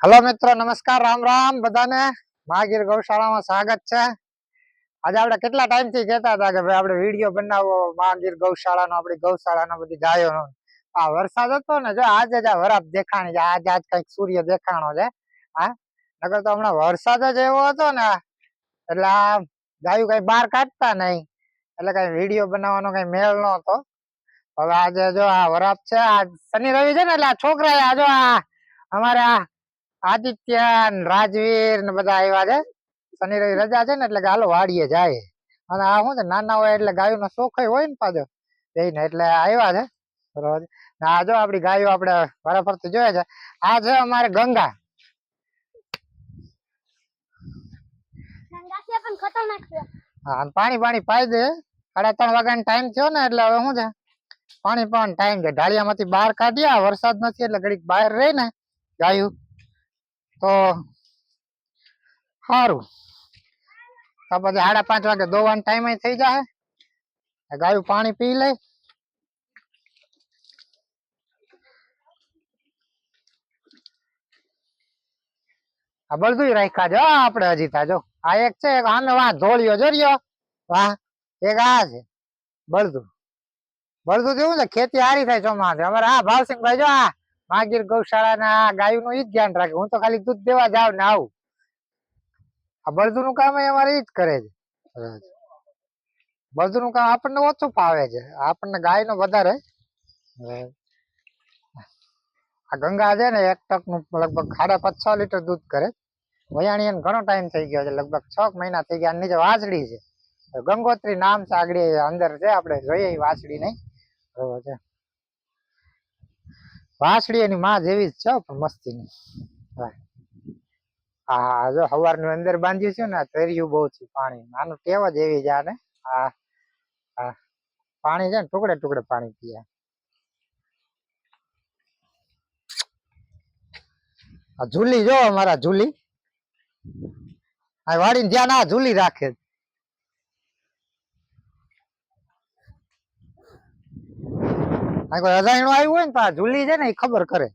Hello मित्रों, नमस्कार, राम राम बधाने। महागीर गौशाला में स्वागत है। आज आपणे કેટલા ટાઈમ થી કહેતા હતા કે ભાઈ આપણે વિડિયો બનાવો महागीर गौशाला નો, આપણી ગૌશાળાનો, બધી ગાયોનો। આ વરસાદ હતો ને, જો આજે જ આ વરાપ દેખાણી છે, આજ કઈક સૂર્ય દેખાણો છે। હા, નકર તો હમણાં વરસાદ જ એવો હતો ને એટલે આ ગાયું કઈ બહાર કાઢતા નહીં, એટલે કઈ વિડિયો બનાવવાનો કઈ મેળ નહોતો। હવે આજે જો આ વરાપ છે, આ શનિ રવિ છે ને, એટલે આ છોકરાએ આ જો આ અમારે આ આદિત્ય રાજવીર ને બધા આવ્યા છે। શનિ રવિ રજા છે ને, એટલે હાલો વાડીએ જાય। અને આ શું છે, નાના હોય એટલે ગાયો નો શોખ હોય ને પાછો જઈને, એટલે આવ્યા છે રોજ। આ જો આપડી ગાયો આપણે વારાફરતી જોઈએ છે। આ છે અમારે ગંગા, હા, પાણી પાણી પાઈ દે। 3:30 વાગ્યાનો ટાઈમ થયો ને, એટલે હવે શું છે, પાણી પાવાનો ટાઈમ છે। ઢાળિયામાંથી બહાર કાઢ્યા, વરસાદ નથી એટલે ઘડીક બહાર રહી ને ગાયું તો સારું। તો પછી 5:30 વાગે દોવાનો ટાઈમ થઈ જાય, ગાયું પાણી પી લે। આ બધું રાખ્યા છે આપણે હજી તાજો। આ એક છે, એક આમે વાહ ધોળિયો જોરિયો, વાહ એક આ છે બળદું। બળદું જેવું છે, ખેતી સારી થાય ચોમાસે। અમારે હા ભાવસિંહભાઈ જો આ महागीर ગૌશાળાના ગાયું નું ઈ જ ધ્યાન રાખે, હું તો ખાલી દૂધ દેવા જાવ ને આવું। આ બળદું નું કામ અમારે ઈ જ કરે છે। બળદું નું કામ આપણને ઓછું ફાવે છે, આપણને ગાય નો વધારે। આ ગંગા છે ને, એક ટક નું લગભગ 5.5-6 લીટર દૂધ કરે। વયાણી એને ઘણો ટાઈમ થઈ ગયો છે, લગભગ 6 મહિના થઈ ગયા। નીચે વાછડી છે, ગંગોત્રી નામ છે, આગળ અંદર છે, આપણે જોઈએ વાછડી નહીં બરોબર છે। વાછડી એની માં જેવી જ છે પણ મસ્તીની। હા, જો સવારની અંદર બાંધ્યું છે ને, તર્યું બહુ છે પાણી, આનું ટેવ જ એવી છે આને। હા હા, પાણી છે ને ટુકડે ટુકડે પાણી પીએ। આ ઝૂલી જો અમારા ઝૂલી, આ વાડીને ધ્યાન આ ઝૂલી રાખે। આ કોઈ અજાણ્યું આવ્યું હોય ને તો આ ઝૂલી છે ને એ ખબર કરે।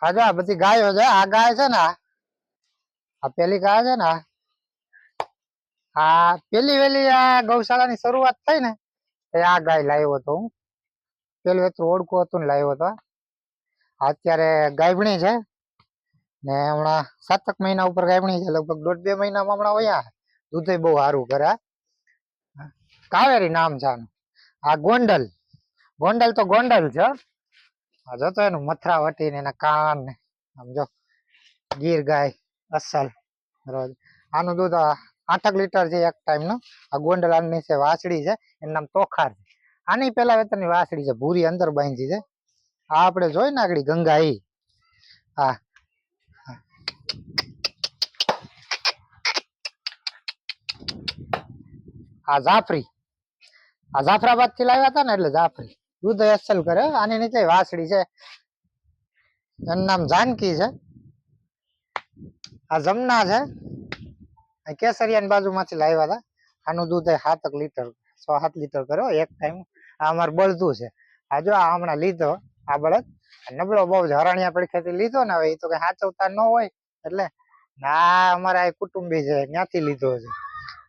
આ જો આ બધી ગાયો છે, આ ગાય છે ને, આ પેલી ગાય છે ને, આ પેલી વેલી આ ગૌશાળાની શરૂઆત થઈ ને એ આ ગાય લાવ્યો હતો હું। પેલું એટલું ઓળખું હતું ને લાવ્યો હતો। અત્યારે ગાયભણી છે ને, હમણાં 7 મહિના ઉપર ગાયભણી છે, લગભગ 1.5-2 મહિનામાં હમણાં વયા। દૂધે બહુ સારું કરે। કાવેરી નામ છે આનું। આ ગોંડલ, ગોંડલ તો ગોંડલ છે। આ જોતો એનું મથરા વટીને એના કાન ને, આમ જો ગીર ગાય અસલ રોજ। આનું દૂધ 8 લીટર છે એક ટાઈમ નું। આ ગોંડલ આની છે વાછડી છે, એનું નામ તોખાર છે। આની પેલા વેતરની વાછડી છે, ભૂરી અંદર બાંધી છે। આ આપણે જોઈ ને આગળ ગંગા ઈ, હા આ જાફરી, આ જાફરાબાદ થી લાવ્યા હતા ને, એટલે જાફરી દૂધ અસલ કરે। આની નીચે વાછડી છે, એનું નામ જાનકી છે। આ જમના છે, કેસરિયાની બાજુમાંથી લાવ્યા હતા। આનું દૂધ 7 લીટર 6-7 લીટર કર્યો એક ટાઈમ। આ અમારે બળદું છે। આ જો આ હમણાં લીધો આ બળદ, નબળો બહુ જ હરાણિયા પડખેથી લીધો ને, હવે એ તો કઈ સાચવતા ન હોય એટલે આ અમારા કુટુંબી છે ત્યાંથી લીધો છે।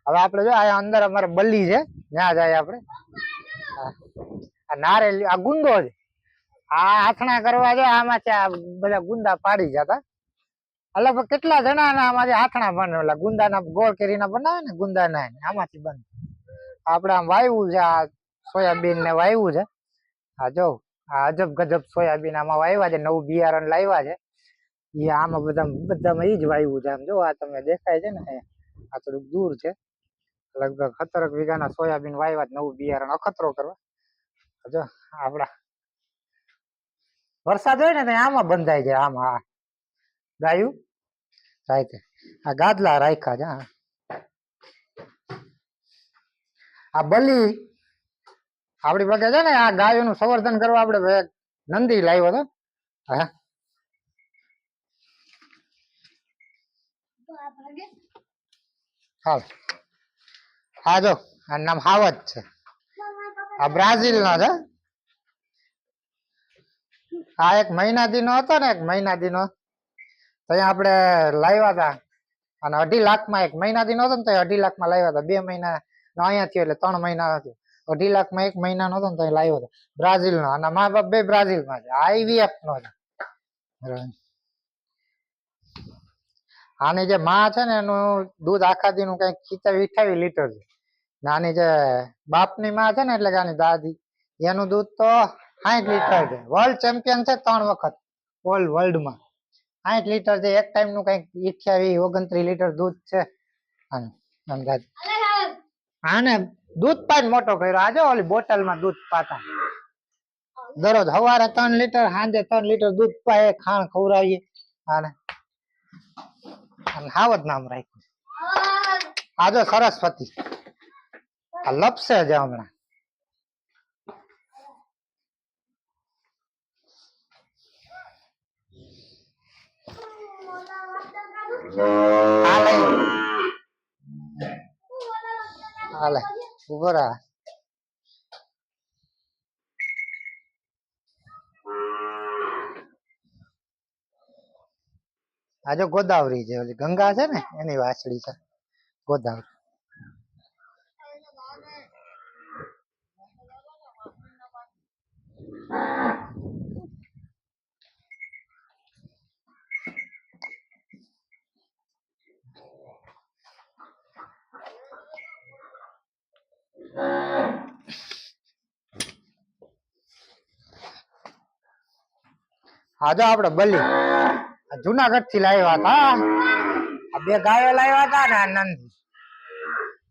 હવે આપણે જો આ અંદર અમારે બલી છે, ત્યાં જાય આપણે। આ નારેલી, આ ગુંદો છે, આ આથણા કરવા જો આમાંથી આ બધા ગુંદા પાડી જતા। અલગ કેટલા જણા આમાંથી આથણા બને, ઓલા ગુંદાના ગોળ કેરીના બનાવે ને ગુંદાના, આમાંથી બને। આપણે આમ વાવ્યું છે, આ સોયાબીન ને વાવ્યું છે। આ જો આ અજબ ગજબ સોયાબીન આમાં વાવ્યા છે, નવું બિયારણ લાવ્યા છે। એ આમાં બધામાં ઈ જ વાવ્યું છે। આમ જો આ તમને દેખાય છે ને, આ થોડુંક દૂર છે, લગભગ 17 વીઘાના સોયાબીન વાવ્યા, નવું બિયારણ અખતરો કરવા। જો આપડા વરસાદ હોય ને આમાં બંધાઈ જાય, આમાં ગાયું રાઈતે। આ ગાદલા રાખ્યા છે। આ બલી આપડી પાસે છે ને આ ગાયોનું સંવર્ધન કરવા આપણે નંદી લાવ્યો હતો. હા હા હા જો આ નામ હાવત છે. આ બ્રાઝિલ નો છે. આ 1 મહિના દી નો હતો ને 1 મહિના દી નો ત્યાં આપણે લાવ્યા હતા અને 2.5 લાખમાં 1 મહિના દી નો હતો ને તો 2.5 લાખમાં લાવ્યા હતા. 2 મહિના નો અહીંયા થયો એટલે 3 મહિના હતું. 2.5 લાખમાં 1 મહિના નો હતો ને તો લાવ્યો હતો બ્રાઝિલ નો. અને મા બાપ બે બ્રાઝિલ માં છે. આઈવીએફ નો છે. આની જે માં છે ને એનું દૂધ આખા દી નું કઈક 28 લીટર છે. નાની જે બાપની માં છે ને એટલે કે આની દાદી એનું દૂધ તો 60 લીટર છે. વર્લ્ડ ચેમ્પિયન છે 3 વખત ઓલ વર્લ્ડ માં. 60 લીટર છે. એક ટાઈમ નું કઈક 28-29 લીટર દૂધ છે. અંદાજ આને દૂધ પાન મોટો કર્યો. આજે ઓલી બોટલ માં દૂધ પાતા દરરોજ સવારે 3 લીટર સાંજે 3 લીટર દૂધ પાય. ખાણ ખવડાવીએ આને. હાવત નામ રાખ્યું. આજો સરસ્વતી આ લપસે છે હમણાં. હાલે ઉભો રહે. આજો ગોદાવરી છે. ઓલી ગંગા છે ને એની વાછડી છે ગોદાવરી. આજો આપડે બલી જુનાગઢ થી લાવ્યા હતા. આ 2 ગાયો લાવ્યા હતા ને આનંદ.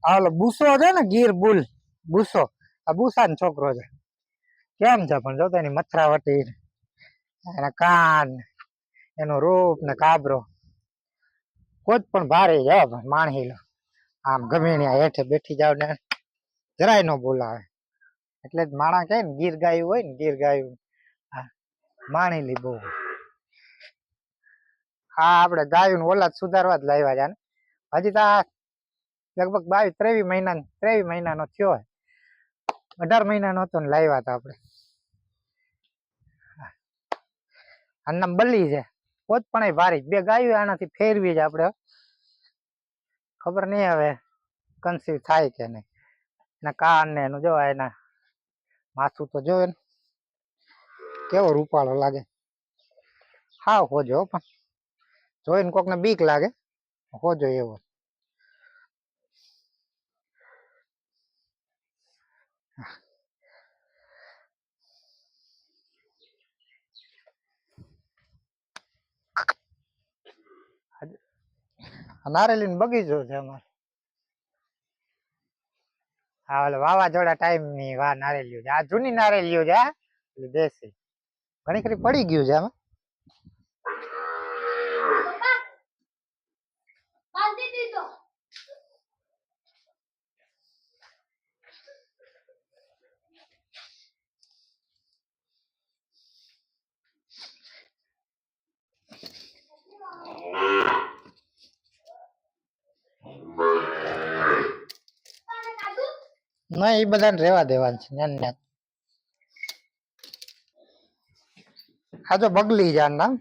હાલો બુસો છે ને ગીર બુલ બુસો. આ બુસા નો છોકરો છે. કેમ છે પણ જોતો એની મથરાવટી એના કાન એનો રૂપ ને કાબરો કોઈ પણ ભારે છે માણહી લો. આમ ગમે ત્યાં હેઠે બેઠી જાવ ને જરાય નો બોલાવે. એટલે જ માણા કહે ને ગીર ગાયું હોય ને ગીર ગાયું માણેલી બહુ. હા આપડે ગાયું ઓલાદ સુધારવા જ લાવ્યા છે ને. હજી તો લગભગ 23 મહિનાનો થયો. 18 મહિનાનો હતો ને લાવ્યા હતા આપણે. આનું નામ બલી છે. પોત પણ ભારી 2 ગાયું આનાથી ફેરવી છે આપણે. ખબર નહીં હવે કન્સીવ થાય કે નહીં. એના કાન ને એનું જોવા એના માથું તો જોવે ને કેવો રૂપાળો લાગે. હા હોજો પણ જોઈને કોકને બીક લાગે. હોજો એવો. નારેલી નો બગીચો છે અમારે. હા ઓલે વાવાઝોડા ટાઈમ ની નારેલીઓ છે. આ જૂની નારેલીઓ છે. દેશી ઘણી ખરી પડી ગયું છે આમાં. ના એ બધાને રેવા દેવાનું છે. આ જો બગલી છે નામ.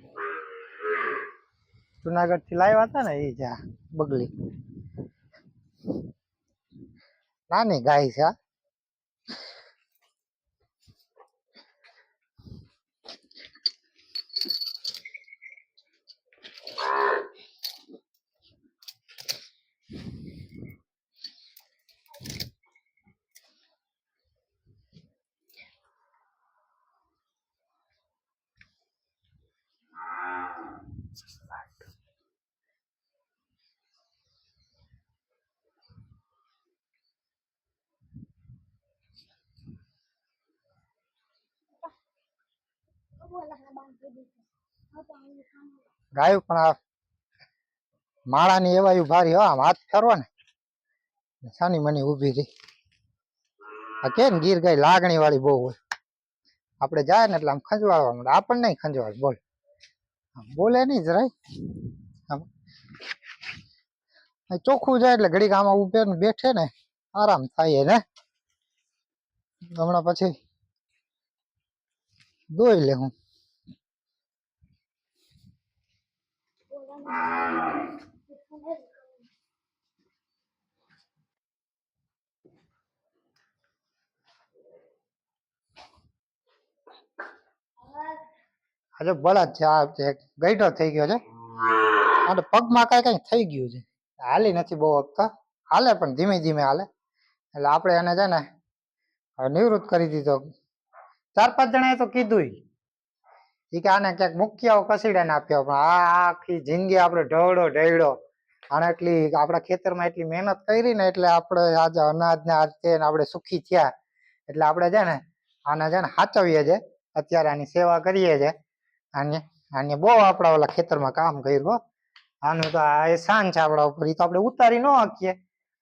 જુનાગઢ થી લાવ્યા હતા ને એ છે બગલી. નાની ગાય છે. ગાયું પણ આ માળાની એવા ભારી આમ હાથ ફેરવો ને સાની મની ઊભી રહી. આ કે ને ગીર ગાય લાગણી વાળી બહુ હોય, આપણે જાય ને એટલે આમ ખંજવાળવા મળે, આપણને નહીં ખંજવાળ. બોલ બોલે નહીં જરાય, ચોખ્ખું જાય એટલે ઘડીક આમાં ઉભે ને બેઠે ને આરામ થાય ને. હમણાં પછી દોઈ લે હું. આજે બળદ છે, આ ગઈઢો થઈ ગયો છે અને પગમાં કઈ કઈ થઈ ગયું છે, હાલી નથી બહુ વખત, હાલે પણ ધીમે ધીમે હાલે. એટલે આપણે એને છે ને હવે નિવૃત્ત કરી દીધો. 4-5 જણાએ તો કીધું કે આને ક્યાંક મૂકી આવો, કસીડાને આપ્યો, પણ આ આખી જિંદગી આપણે ઢળો આને એટલી આપણા ખેતરમાં એટલી મહેનત કરી ને એટલે આપણે આજે અનાજને આજ તે આપણે સુખી થયા. એટલે આપણે છે ને આને છે ને સાચવીએ છે, અત્યારે આની સેવા કરીએ છે. આને બહુ આપણા ઓલા ખેતરમાં કામ કર્યું. આનું તો આ એહસાન છે આપણા ઉપર, એ તો આપણે ઉતારી ન શકીએ.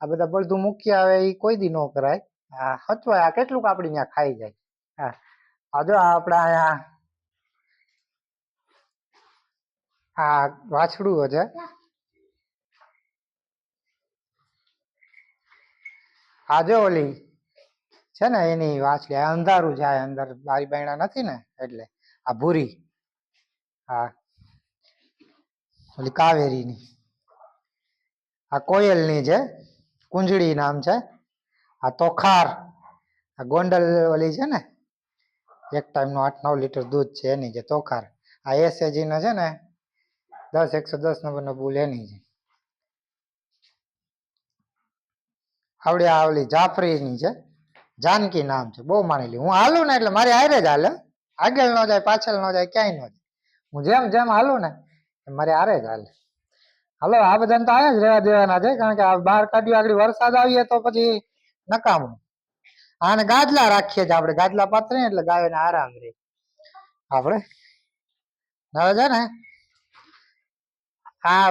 આ બધા બળદું મૂકી આવે એ કોઈ દી ન કરાય. આ હચવાય, આ કેટલુંક આપડી ત્યાં ખાઈ જાય. હા આ જો આપડા અહીંયા આ વાછડું છે, આ જો ઓલી છે ને એની વાછડી, અંધારું છે અંદર, બારી બાયણા નથી ને એટલે. આ ભૂરી, હા ઓલી કાવેરીની, આ કોયલની છે, કુંજળી નામ છે. આ તોખાર, આ ગોંડલ ઓલી છે ને એક ટાઈમનું 8-9 લીટર દૂધ છે એની છે તોખાર. આ એસએજી નો છે ને 110 નંબરનો બુલ એની છે. આવડી આ ઓલી જાફરીની છે, જાનકી નામ છે, બહુ માનેલી. હું હાલું ને એટલે મારી હારે જ હાલે, આગળ ન જાય પાછળ ન જાય ક્યાંય ન જાય. હું જેમ જેમ હાલું ને મારી હારે જ હાલે. હાલો આ બધાને તો આયા જ રહેવા દેવાના છે, કારણ કે આ બહાર કાઢ્યું આગળ વરસાદ આવીએ તો પછી નકામું. આને ગાદલા રાખીએ છીએ આપણે, ગાદલા પાથરીએ એટલે ગાયોને આરામ રહે. આપણે હવે છે ને આ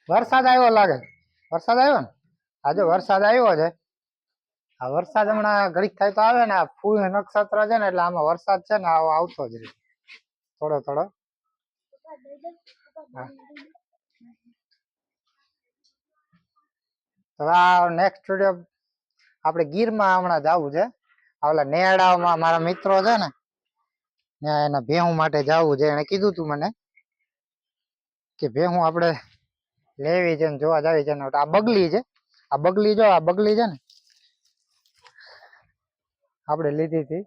વરસાદ આવ્યો લાગે, વરસાદ આવ્યો ને, આજે વરસાદ આવ્યો છે. આ વરસાદ હમણાં ઘડીક થાય તો આવે ને, આ ફૂલ નક્ષત્ર છે ને એટલે આમાં વરસાદ છે ને આવતો જ રહે થોડો થોડો. હવે આ નેક્સ્ટ વિડીયો આપણે ગીરમાં હમણાં જવું છે. ઓલા નેડામાં મારા મિત્રો છે ને ત્યાં એના ભેહું માટે જવું છે. એને કીધું તું મને કે ભેહું આપણે લેવી છે ને જોવા જાવી છે. આ બગલી છે, આ બગલી જો, આ બગલી છે ને આપણે લીધી હતી,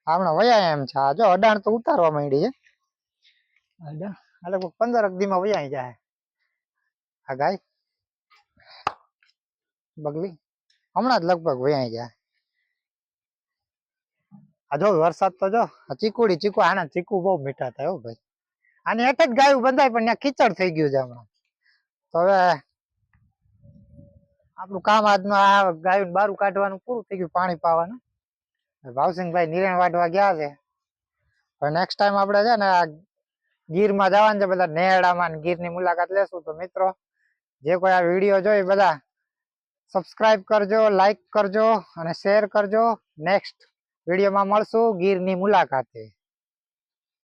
હમણાં વયા એમ છે. આ જો અડાણ તો ઉતારવા માંડી છે, એટલે 15 દીમાં વયા જાય આ ગાય બગલી, હમણાં જ લગભગ વયા જાય. આ જો વરસાદ તો જો ચીકુ આના ચીકુ બહુ મીઠા થાય હો ભાઈ. આની એક જ ગાયું બંધાય પણ ત્યાં કીચડ થઈ ગયું છે હમણાં. તો હવે આપણું કામ આજનું આ ગાયું બારું કાઢવાનું પૂરું થઈ ગયું, પાણી પાવાનું. ભાવસિંહભાઈ નિરણ વાઢવા ગયા છે. હવે નેક્સ્ટ ટાઈમ આપણે છે ને આ ગીરમાં જવાનું છે, બધા નેહડામાં ગીરની મુલાકાત લેશું. તો મિત્રો જે કોઈ આ વિડીયો જોઈ બધા સબસ્ક્રાઇબ કરજો, લાઈક કરજો અને શેર કરજો. નેક્સ્ટ વિડીયોમાં મળશું ગીરની મુલાકાતે.